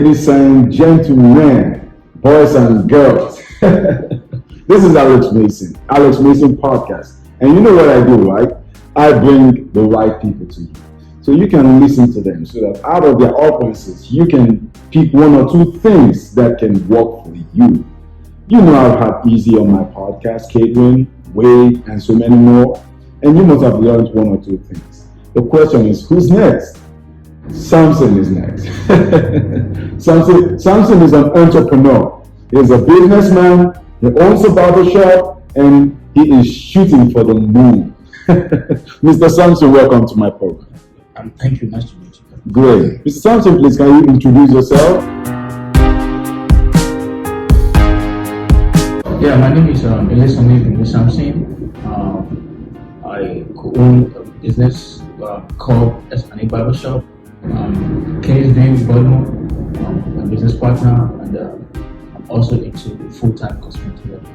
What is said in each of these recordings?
Ladies and gentlemen, boys and girls, this is Alex Mason podcast. And you know what I do, right? I bring the right people to you. So you can listen to them so that out of their utterances, you can pick one or two things that can work for you. You know I've had Easy on my podcast, catering, Wade, and so many more. And you must have learned one or two things. The question is, who's next? Samson is next. Samson is an entrepreneur. He's a businessman. He owns a barbershop, and he is shooting for the moon. Mr. Samson, welcome to my program. Thank you. Nice to meet you. Great. Mr. Samson, please, can you introduce yourself? Yeah, my name is Eliasone Samson. I co-own a business called Esplanade Barbershop. Kenny's doing Baltimore, my business partner, and I'm also into full-time cosmetology.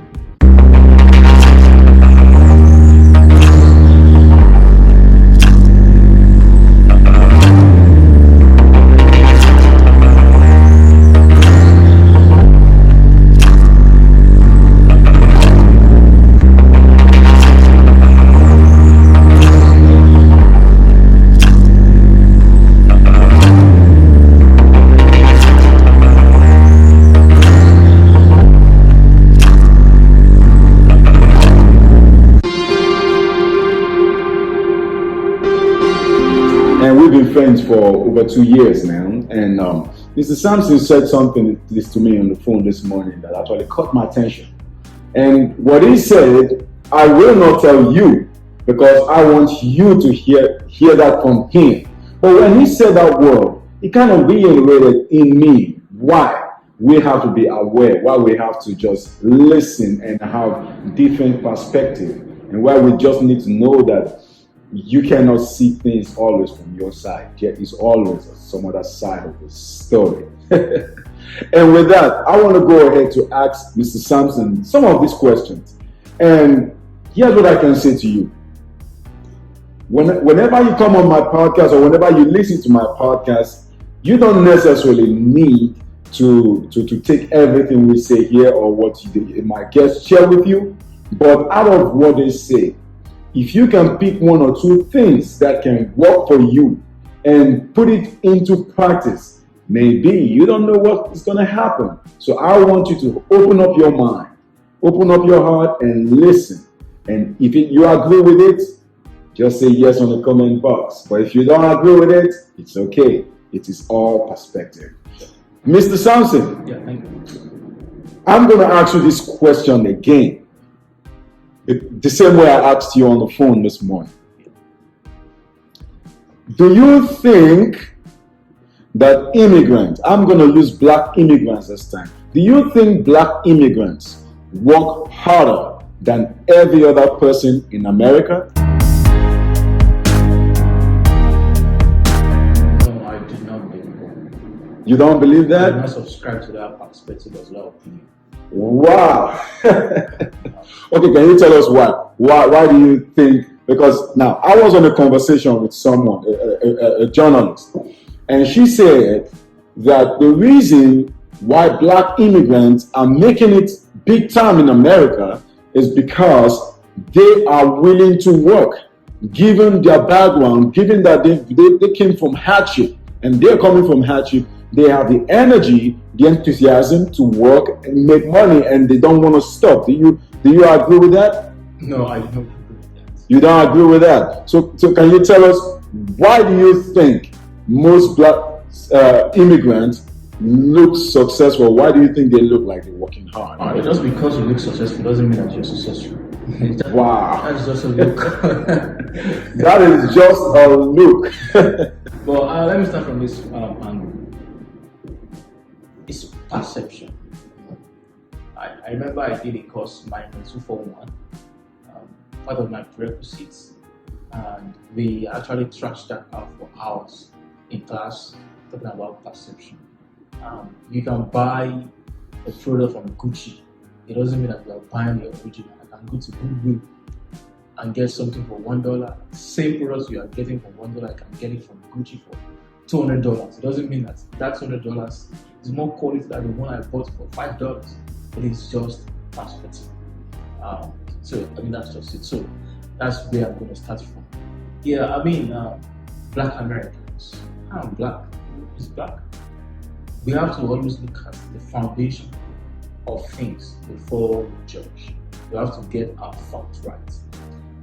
And we've been friends for over 2 years now. And Mr. Samson said something to me on the phone this morning that actually caught my attention. And what he said, I will not tell you because I want you to hear that from him. But when he said that word, it kind of reiterated in me why we have to be aware, why we have to just listen and have different perspective, and why we just need to know that you cannot see things always from your side. There is always some other side of the story. And with that, I want to go ahead to ask Mr. Samson some of these questions. And here's what I can say to you. Whenever you come on my podcast or whenever you listen to my podcast, you don't necessarily need to take everything we say here or what my guests share with you. But out of what they say, if you can pick one or two things that can work for you and put it into practice, maybe you don't know what is going to happen. So I want you to open up your mind, open up your heart and listen. And if you agree with it, just say yes on the comment box. But if you don't agree with it, it's okay. It is all perspective. Mr. Samson, Yeah, thank you. I'm going to ask you this question again. The same way I asked you on the phone this morning. Do you think that immigrants, I'm going to use black immigrants this time, do you think black immigrants work harder than every other person in America? No, I do not believe that. You don't believe I do that? not subscribe to that perspective as well. Wow. Okay, can you tell us why? Why do you think? Because now I was on a conversation with someone, a journalist, and she said that the reason why black immigrants are making it big time in America is because they are willing to work, given their background, given that they came from hardship, and they're coming from hardship. They have the energy, the enthusiasm to work and make money, and they don't want to stop. Do you agree with that? No, I don't agree with that. You don't agree with that. So can you tell us why do you think most black immigrants look successful? Why do you think they look like they're working hard? Just because you look successful doesn't mean that you're successful. Wow. That's just a look. That is just a look. Well, let me start from this angle. It's perception. I remember I did a course, Mindful 241, part of my prerequisites, and we actually trashed that out for hours in class, talking about perception. You can buy a product from Gucci. It doesn't mean that you are buying the original. I can go to Goodwill and get something for $1. Same products you are getting for $1, I can get it from Gucci for $200. It doesn't mean that $200 is is more quality than the one I bought for $5. It is just perspective. So I mean that's just it. So that's where I'm going to start from. Yeah, I mean Black Americans. I'm black. Who's black? We have to always look at the foundation of things before we judge. We have to get our facts right.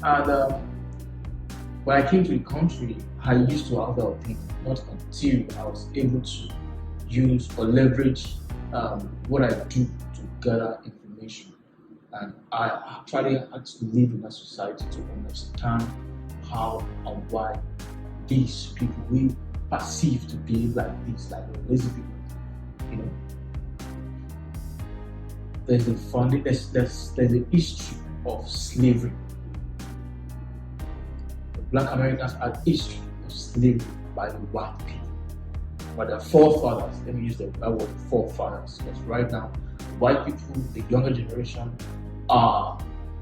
And when I came to the country, I used to have that opinion, not until I was able to use or leverage what I do to gather information. And I actually had to live in that society to understand how and why these people we perceive to be like this, like lazy people. You know, there's a there's a history of slavery. The Black Americans had history of slavery by the white people, by their forefathers. Let me use that word forefathers, because right now, white people, the younger generation, I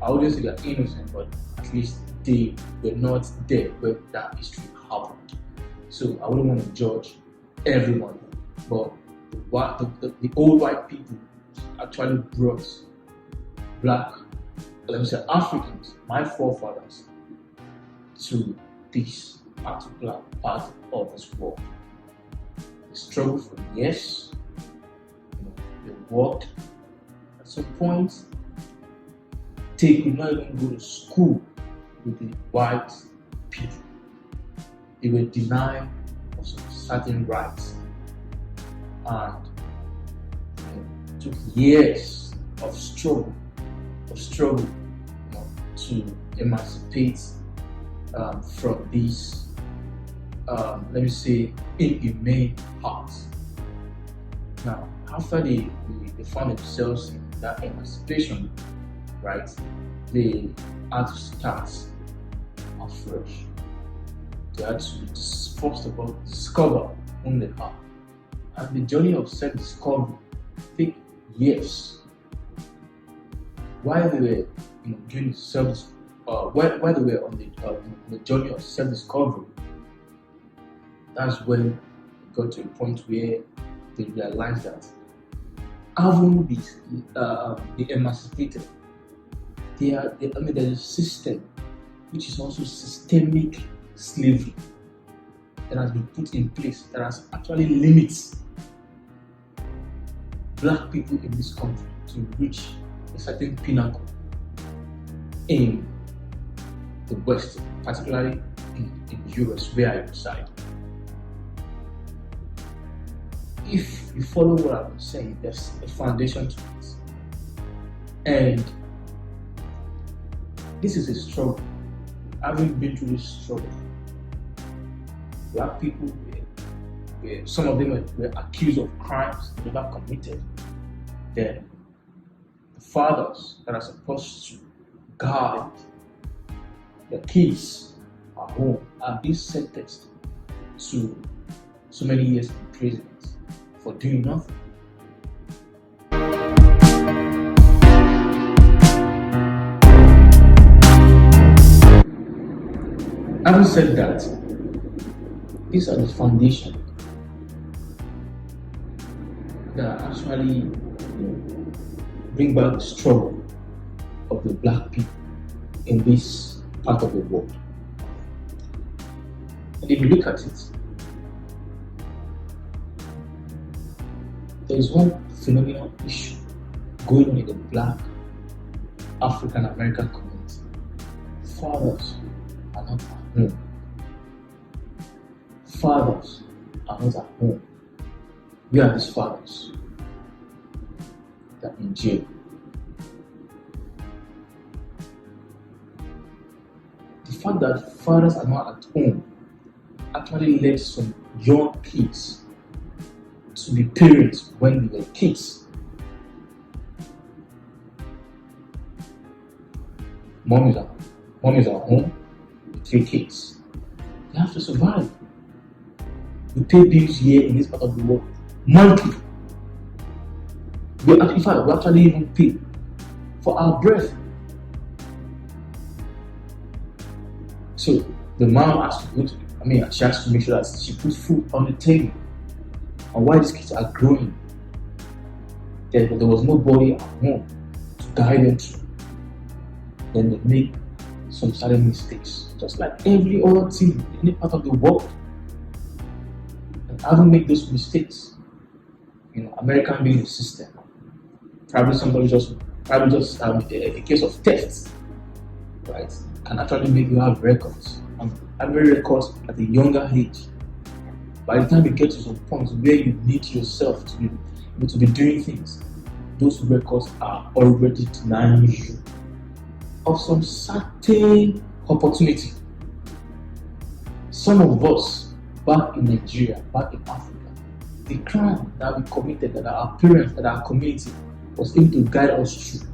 wouldn't say they're innocent, but at least they were not there when that history happened. So I wouldn't want to judge everyone, but the old white people actually brought black, let me say Africans, my forefathers, to this particular part of this world. They struggled for years, they worked. At some point, they could not even go to school with the white people. They were denied of some certain rights. And it took years of struggle, to emancipate from these, let me say, inhumane hearts. Now, after they found themselves in that emancipation, right, they had to start afresh. They had to first of all discover whom they are. And the journey of self-discovery took years. While they were doing while they were on the journey of self-discovery, that's when they got to a point where they realized that having been emancipated, there's a system which is also systemic slavery that has been put in place that has actually limits black people in this country to reach a certain pinnacle in the West, particularly in the US where I reside. If you follow what I've been saying, there's a foundation to it. And this is a struggle. Having been through this struggle, black people, some of them were accused of crimes they never committed. Then the fathers that are supposed to guard their kids at home are being sentenced to so many years imprisonment for doing nothing. Having said that, these are the foundation that actually bring back the struggle of the black people in this part of the world. And if you look at it, there is one phenomenal issue going on in the black African American community. Fathers are not at home. Fathers are not at home. We are these fathers that are in jail. The fact that fathers are not at home actually led some young kids to be parents when they were kids. Mom is at home with 3 kids. They have to survive. We pay bills here in this part of the world monthly. We actually even pay for our breath. So the mom has to go to, she has to make sure that she puts food on the table. And while these kids are growing, there was nobody at home to guide them through. Then they make some certain mistakes, just like every other team in any part of the world. And I don't make those mistakes. American being a system. Probably a case of theft, right, can actually make you have records. And having records at a younger age, by the time you get to some point where you need yourself to be doing things, those records are already denying you of some certain opportunity. Some of us back in Nigeria, back in Africa, the crime that we committed, that our parents, that our community was able to guide us through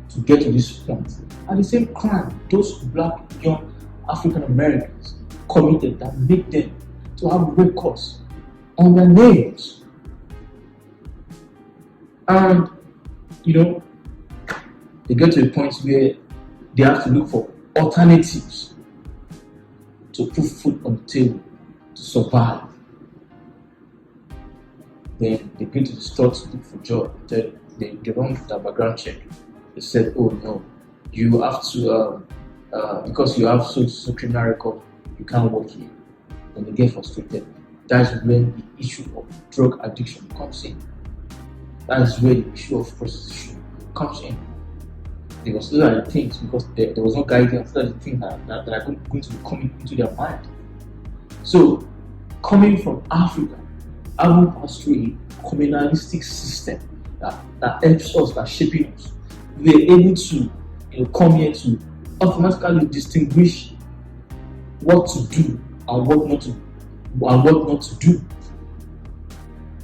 to get to this point, and the same crime those black young African Americans committed that made them to have records on their names. And they get to a point where they have to look for alternatives to put food on the table to survive. Then they go to the store to look for job. They run the background check. They said, "Oh no, you have to because you have so criminal record, you can't work here." Then they get frustrated. That's when the issue of drug addiction comes in. That is where the issue of prostitution comes in. Those are the things, because there was no guidance. Those are the things that are going to be coming into their mind. So, coming from Africa, having passed through a communalistic system that helps us, that shaping us, we are able to come here to automatically distinguish what to do and what not to do.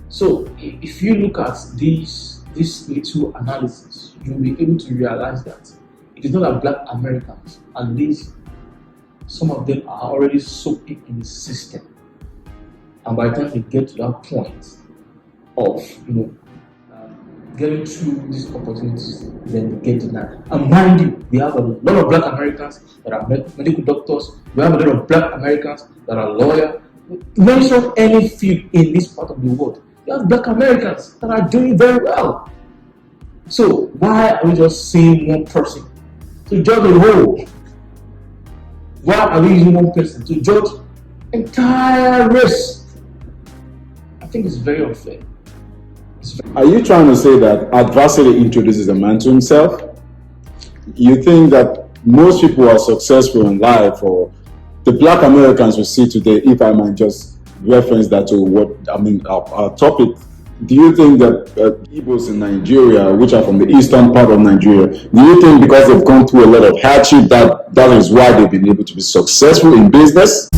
So if you look at this little analysis, you'll be able to realize that it is not that black Americans, at least some of them, are already soaked in the system. And by the time they get to that point of getting through these opportunities, then they get denied. And mind you, we have a lot of black Americans that are medical doctors. We have a lot of black Americans that are lawyers. Mention any field in this part of the world, you have black Americans that are doing very well. So why are we just seeing one person to judge the whole? Why are we using one person to judge entire race? I think it's very unfair. Are you trying to say that adversity introduces a man to himself? You think that most people are successful in life, or the black Americans we see today, if I might just reference that to our topic, do you think that Igbos in Nigeria, which are from the eastern part of Nigeria, do you think because they've gone through a lot of hardship that is why they've been able to be successful in business?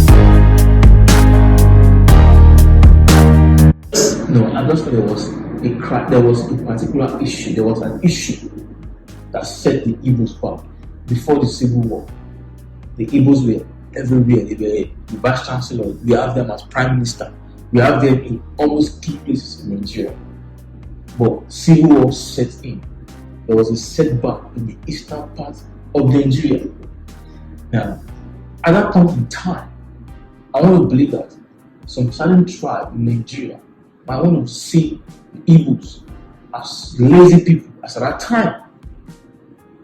No, I just thought there was a particular issue. There was an issue that set the Igbos back before the Civil War. The Igbos were everywhere. They were the vice chancellor. We have them as prime minister. We have them in almost key places in Nigeria. But Civil War set in. There was a setback in the eastern part of Nigeria. Now, at that point in time, I want to believe that some certain tribe in Nigeria might want to see the Igbos as lazy people as at that time.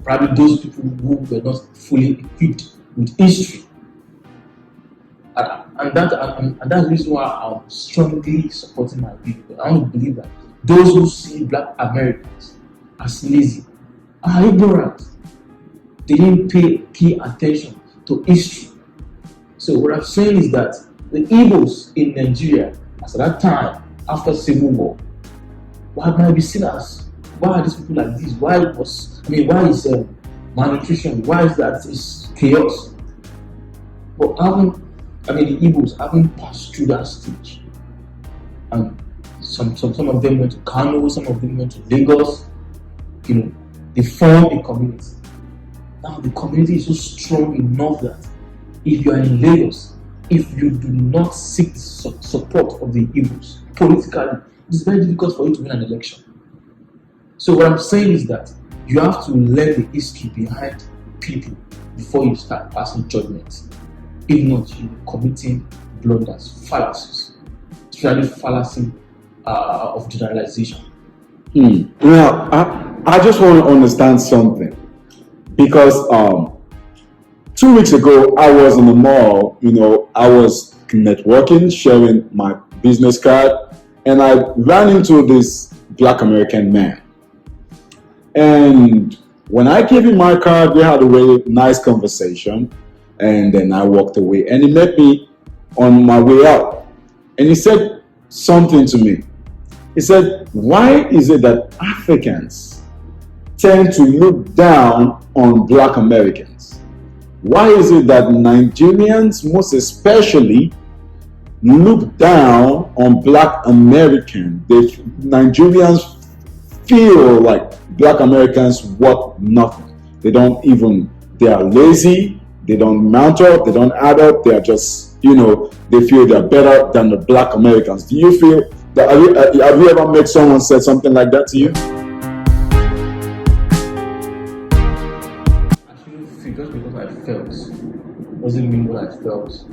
Probably those people who were not fully equipped with history. And that's the reason why I'm strongly supporting my people. I want to believe that those who see black Americans as lazy are ignorant. They didn't pay key attention to history. So what I'm saying is that the Igbos in Nigeria, as at that time, after Civil War, why might be seen as, why are these people like this? Why is malnutrition? Why is that? It's chaos. But the Igbos haven't passed through that stage. And some of them went to Kano, some of them went to Lagos. They formed a community. Now the community is so strong enough that if you are in Lagos, if you do not seek the support of the Igbos politically, it's very difficult for you to win an election. So what I'm saying is that you have to learn the history behind people before you start passing judgment. If not, you're committing blunders, fallacies, especially fallacy of generalization. Now, I just want to understand something because 2 weeks ago I was in the mall. I was networking, sharing my business card, and I ran into this Black American man. And when I gave him my card, we had a really nice conversation, and then I walked away. And he met me on my way out, and he said something to me. He said, "Why is it that Africans tend to look down on Black Americans? Why is it that Nigerians, most especially, look down on Black Americans? Nigerians feel like Black Americans worth nothing. They are lazy, they don't mount up, they don't add up, they are just, they feel they're better than the Black Americans." Do you feel that, have you ever met someone said something like that to you? Actually, see, just because I felt doesn't mean what I felt.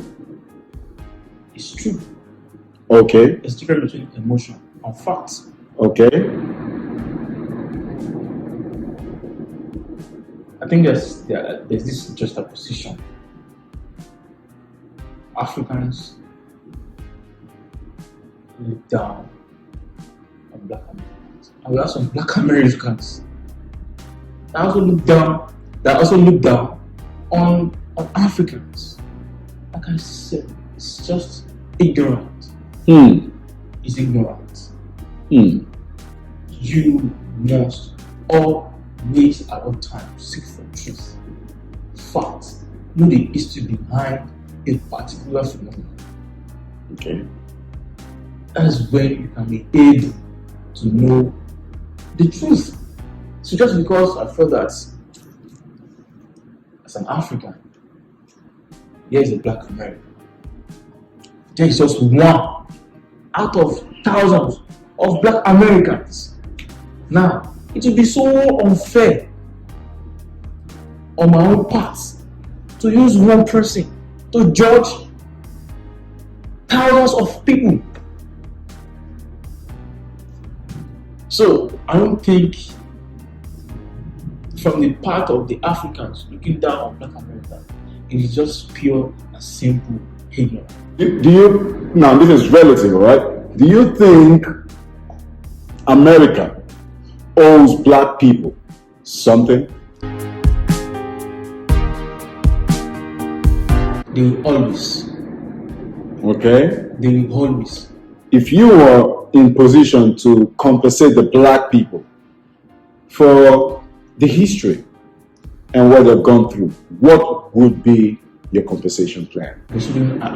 It's true. Okay. It's different between emotion and fact. Okay. I think there's this juxtaposition. Africans look down on Black Americans, and we have some Black Americans that also look down on Africans. Like I said, it's just ignorant. It's ignorant. You must always at all times seek for truth, facts, know the history behind a particular phenomenon. Okay. That's when you can be able to know the truth. So just because I feel that as an African, there is a Black American, there is just one out of thousands of Black Americans. Now, it would be so unfair on my own part to use one person to judge thousands of people. So I don't think from the part of the Africans looking down on Black America, it is just pure and simple ignorance. Now this is relative, right? Do you think America owes Black people something? They will always. Okay. They will always. If you were in position to compensate the Black people for the history and what they've gone through, what would be your compensation plan? I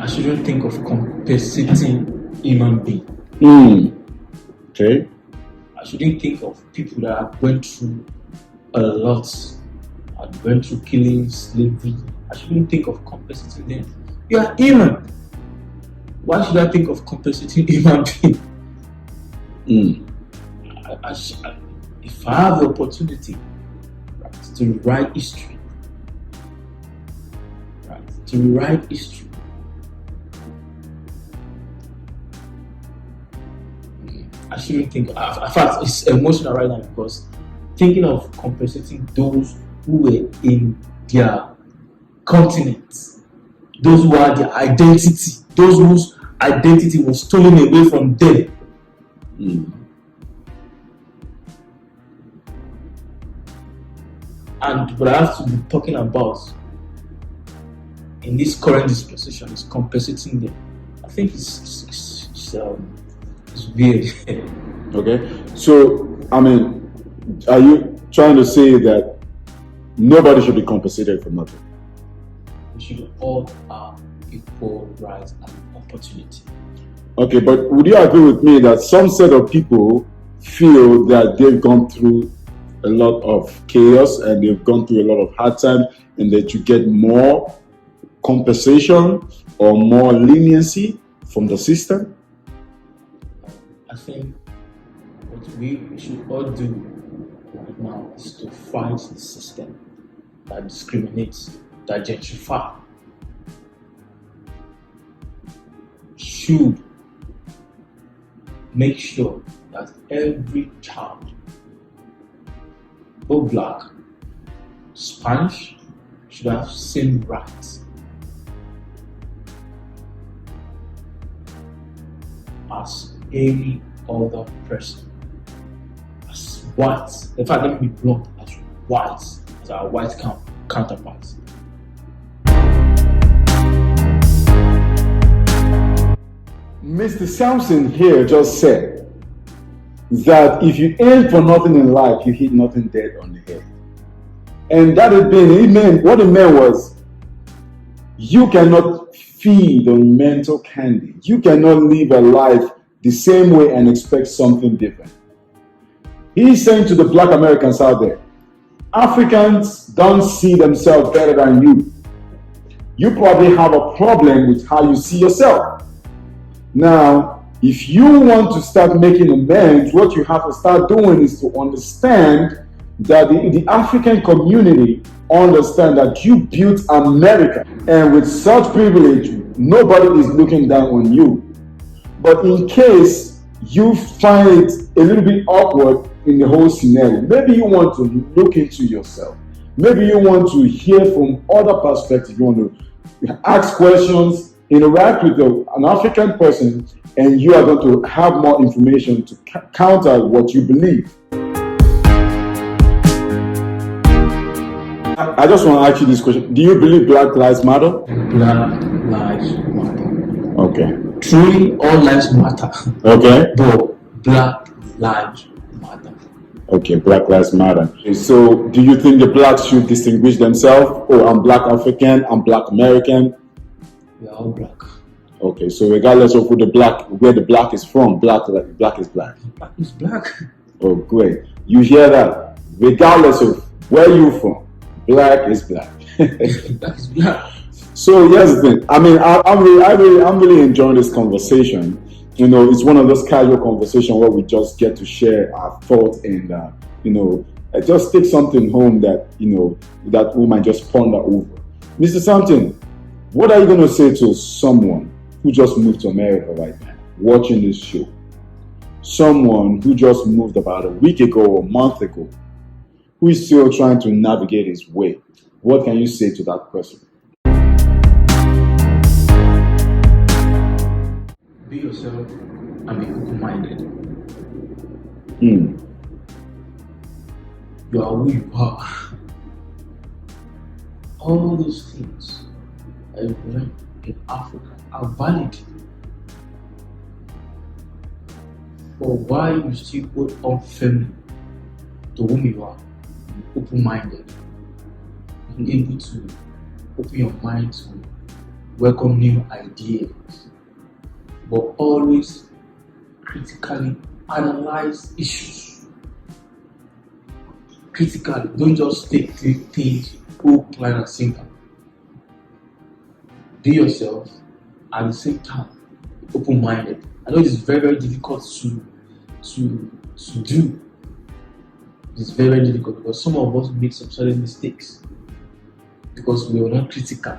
shouldn't think of compensating human being. Okay. I shouldn't think of people that went through a lot and went through killing, slavery. I shouldn't think of compensating them. You are human. Why should I think of compensating human being? If I have the opportunity, right, to rewrite history, I shouldn't think. In fact, it's emotional right now because thinking of compensating those who were in their continent, those who had their identity, those whose identity was stolen away from them. And what I have to be talking about in this current disposition is compensating them. I think it's weird. Okay. So, I mean, are you trying to say that nobody should be compensated for nothing? We should all have equal rights and opportunity. Okay, but would you agree with me that some set of people feel that they've gone through a lot of chaos and they've gone through a lot of hard time and that you get more compensation or more leniency from the system? I think what we should all do right now is to fight the system that discriminates, that gentrifies. Should make sure that every child both black, Spanish should have same rights as any other person. As whites, in fact, let me be blunt, as whites, as our white counterparts. Mr. Sampson here just said that if you aim for nothing in life, you hit nothing dead on the head. And that had been, what it meant was, you cannot feed on mental candy. You cannot live a life the same way and expect something different. He's saying to the black Americans out there, Africans don't see themselves better than you. You probably have a problem with how you see yourself. Now, if you want to start making amends, what you have to start doing is to understand that the African community understand that you built America, and with such privilege, nobody is looking down on you. But in case you find it a little bit awkward in the whole scenario, maybe you want to look into yourself. Maybe you want to hear from other perspectives. You want to ask questions, interact with an African person, and you are going to have more information to counter what you believe. I just want to ask you this question. Do you believe Black Lives Matter? Black Lives Matter. Okay. Truly, all lives matter. Okay. But Black Lives Matter. Okay, Black Lives Matter. So, do you think the blacks should distinguish themselves? Oh, I'm Black African, I'm Black American. We are all black. Okay, so regardless of where the black is from, black is black. Black is black. Oh, great. You hear that? Regardless of where you're from, black is black. Black is black. So here's the thing. I mean, I'm really enjoying this conversation. You know, it's one of those casual conversations where we just get to share our thoughts and just take something home that that we might just ponder over. Mr. Sampson, what are you going to say to someone who just moved to America right now, watching this show? Someone who just moved about a week ago or a month ago, who is still trying to navigate his way. What can you say to that person? Be yourself and be open-minded. You are who you are. All those things that you learn in Africa are valid. But why you still hold on firmly to whom you are, open-minded, being able to open your mind to welcome new ideas, but always critically analyze issues. Critically, don't just take things hook, line, and sinker. Be yourself, at the same time, open-minded. I know it is very, very difficult to do. It's very, very difficult because some of us make some certain mistakes because we were not critical.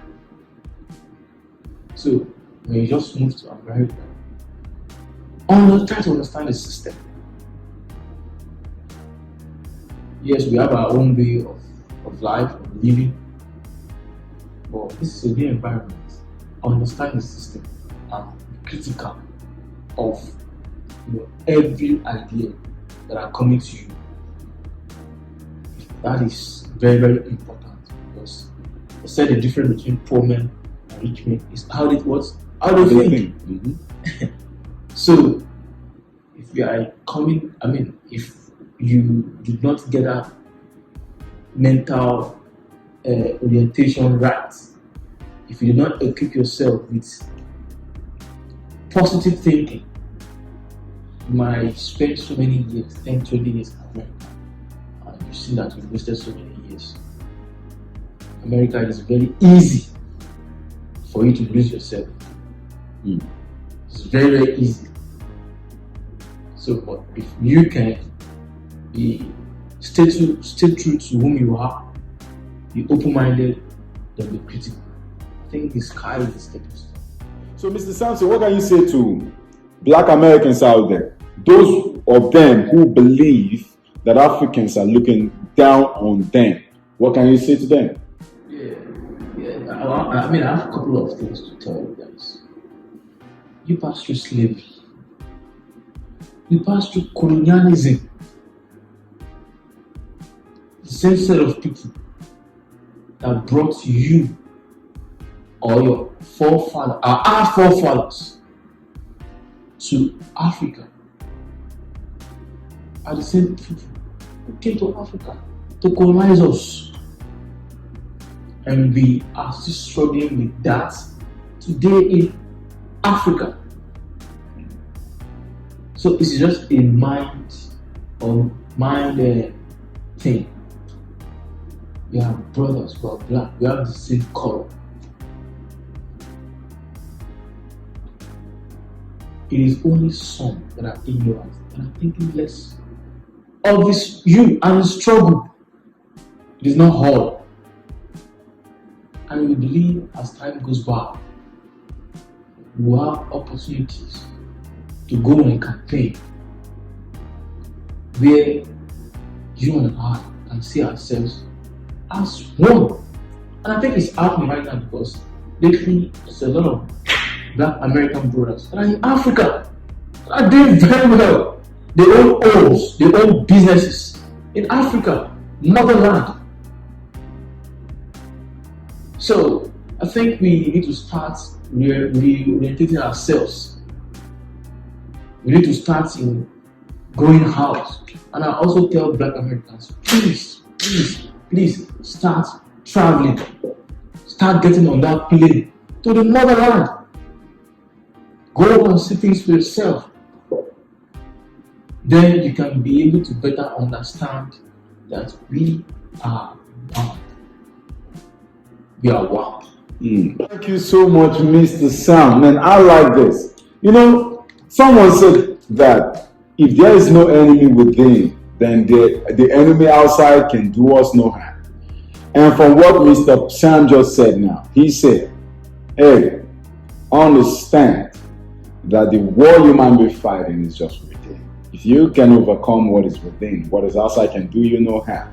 So when you just move to America, try to understand the system. Yes, we have our own way of life, of living, but this is a new environment. Understand the system and be critical of every idea that are coming to you. That is very, very important because they said the difference between poor men and rich men is how they think. Mm-hmm. So if you are if you do not get that mental orientation right, if you do not equip yourself with positive thinking, you might spend so many years, 10, 20 years in America, and you see that you've wasted so many years. America is very easy for you to lose yourself. It's very, very easy. So, but if you can stay true to whom you are, be open-minded, then be critical. I think the sky is the stepping stone. So, Mr. Sampson, what can you say to Black Americans out there? Those of them who believe that Africans are looking down on them. What can you say to them? I mean, I have a couple of things to tell you guys. You passed through slavery. You passed through colonialism. The same set of people that brought you or your forefathers, our forefathers, to Africa are the same people who came to Africa to colonize us. And we are still struggling with that today in Africa. So it's just a mind thing. We are brothers, we are black, we have the same color. It is only some that are ignorant and are thinking less of this you and the struggle. It is not hard. And we believe as time goes by, we have opportunities to go on a campaign where you and I can see ourselves as one. And I think it's happening right now because lately there's a lot of Black American brothers that are in Africa that are doing very well. They own homes, they own businesses in Africa, motherland. So I think we need to start reorientating ourselves. We need to start in going out. And I also tell Black Americans, please start traveling. Start getting on that plane to the motherland. Go and see things for yourself. Then you can be able to better understand that we are one. We are one. Thank you so much, Mr. Sam. Man, I like this. You know, someone said that if there is no enemy within, then the enemy outside can do us no harm. And from what Mr. Sam just said now, he said, hey, understand that the war you might be fighting is just within. If you can overcome what is within, what is outside can do you no harm.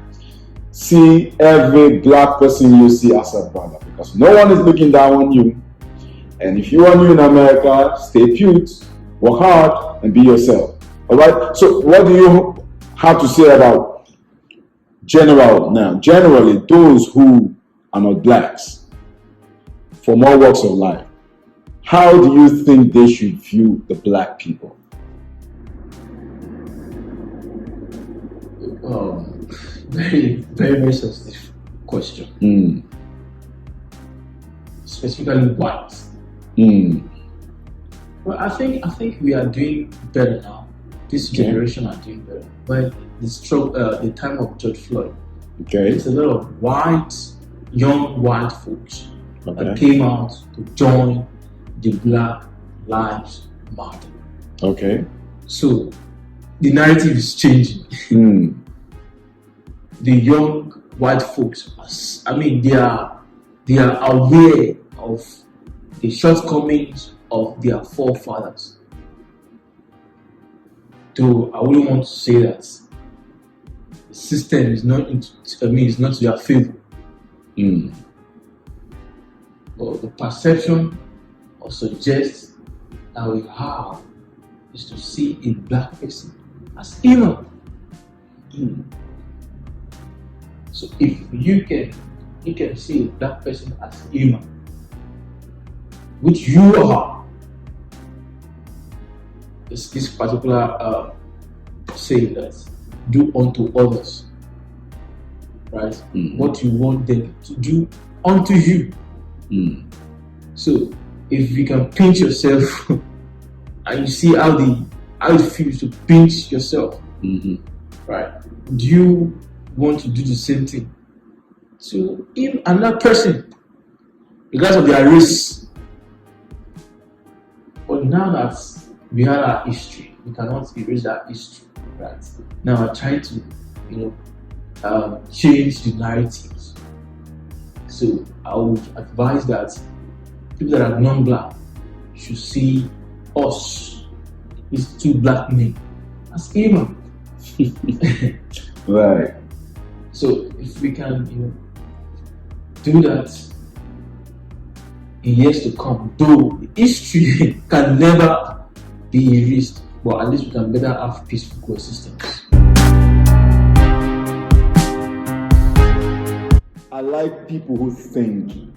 See every black person you see as a brother, because no one is looking down on you. And if you are new in America, stay put, work hard, and be yourself. All right. So, what do you have to say about generally those who are not blacks, from all walks of life? How do you think they should view the black people? Very, very, very sensitive question. Specifically white. Well, I think we are doing better now. This generation are doing better. But the time of George Floyd, it's a lot of young white folks that came out to join the Black Lives Matter. Okay. So the narrative is changing. The young white folks, they are aware of the shortcomings of their forefathers. Though I wouldn't want to say that the system is not it's not to their favor. But the perception or suggest that we have is to see a black person as evil. So if you can see a black person as human, which you are, is this particular saying that do unto others, right? What you want them to do unto you. So if you can pinch yourself and you see how it feels to pinch yourself, right? Do you want to do the same thing to another person because of their race? But now that we have our history, we cannot erase that history, right? Now we're trying to, change the narratives. So I would advise that people that are non-black should see us, these two black men, as human. Right. So if we can, do that in years to come, though history can never be erased, but at least we can better have peaceful coexistence. I like people who think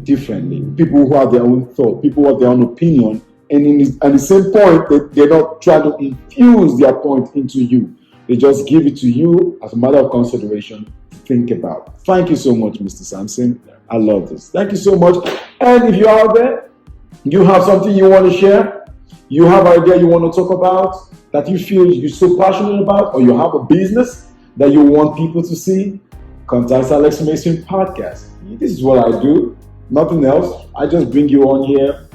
differently, people who have their own thought, people who have their own opinion, and at the same point, they're not trying to infuse their point into you. They just give it to you as a matter of consideration to think about. Thank you so much, Mr. Sampson. I love this. Thank you so much. And if you're out there, you have something you want to share, you have an idea you want to talk about that you feel you're so passionate about, or you have a business that you want people to see, contact Alex Mason Podcast. This is what I do, nothing else. I just bring you on here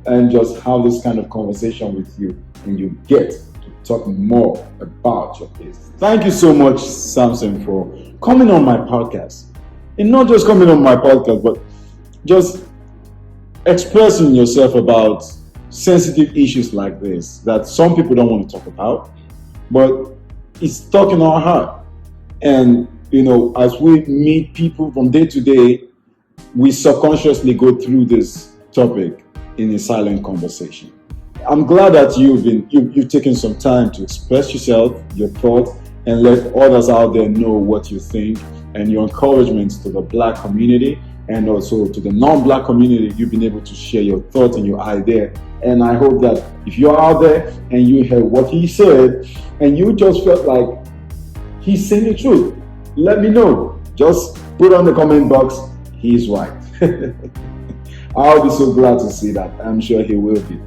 and just have this kind of conversation with you, and you get to talk more about your business. Thank you so much, Samson, for coming on my podcast. And not just coming on my podcast, but just expressing yourself about sensitive issues like this that some people don't want to talk about, but it's stuck in our heart. And as we meet people from day to day, we subconsciously go through this topic in a silent conversation. I'm glad that you've taken some time to express yourself, your thoughts, and let others out there know what you think, and your encouragement to the Black community and also to the non-Black community. You've been able to share your thoughts and your idea. And I hope that if you're out there and you heard what he said and you just felt like he's saying the truth, let me know. Just put on the comment box, he's right. I'll be so glad to see that. I'm sure he will be.